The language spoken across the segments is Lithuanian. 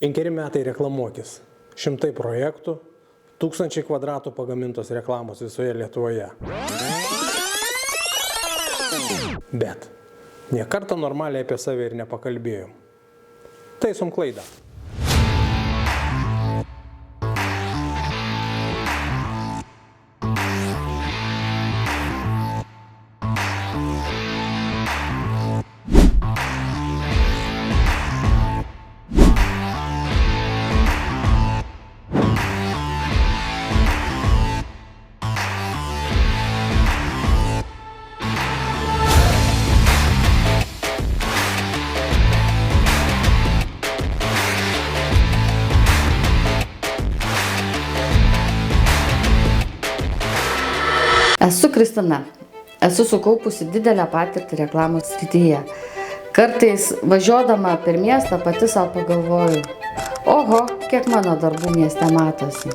5 metai reklamuokis. 100 projektų, 1000 kvadratų pagamintos reklamos visoje Lietuvoje. Bet nė kartą normaliai apie save ir nepakalbėjom. Taisom klaidą. Esu Kristina. Esu sukaupusi didelę patirtį reklamos srityje. Kartais važiuodama per miestą pati savo pagalvoju, oho, kiek mano darbų mieste matosi.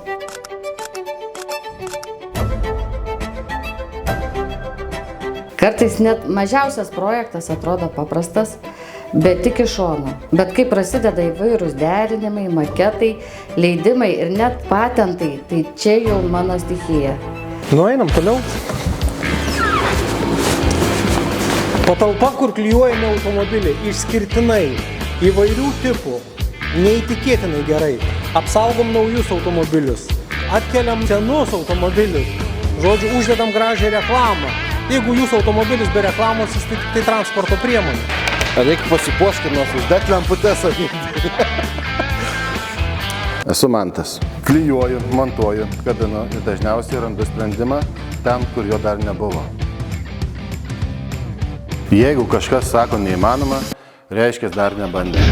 Kartais net mažiausias projektas atrodo paprastas, bet tik iš šono. Bet kai prasideda įvairūs derinimai, maketai, leidimai ir net patentai, tai čia jau mano stichija. Einam toliau. Patalpa, kur klijuojami automobiliai, išskirtinai, įvairių tipų, neįtikėtinai gerai. Apsaugom naujus automobilius, atkeliam senus automobilius, žodžiu, uždedam gražią reklamą. Jeigu jūsų automobilis be reklamos, jis tai transporto priemonė. Reikia pasipuošti, nors uždėti lemputes atinti. Esu Mantas. Klijuoju, montuoju, kabinu ir dažniausiai randu sprendimą ten, kur jo dar nebuvo. Jeigu kažkas sako neįmanoma, reiškia dar nebandė.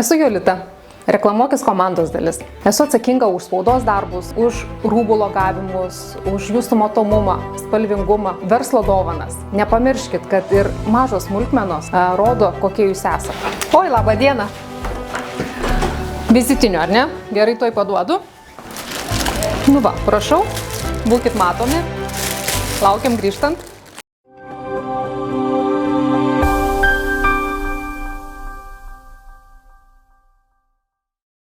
Esu Jolita, reklamuokis komandos dalis. Esu atsakinga už spaudos darbus, už rūbų logavimus, už jūsų matomumą, spalvingumą, verslo dovanas. Nepamirškit, kad ir mažos smulkmenos rodo, kokie jūs esate. Oi, laba diena. Vizitinių, ar ne? Gerai, tuoj paduodu. Nu va, prašau, būkit matomi. Laukiam grįžtant.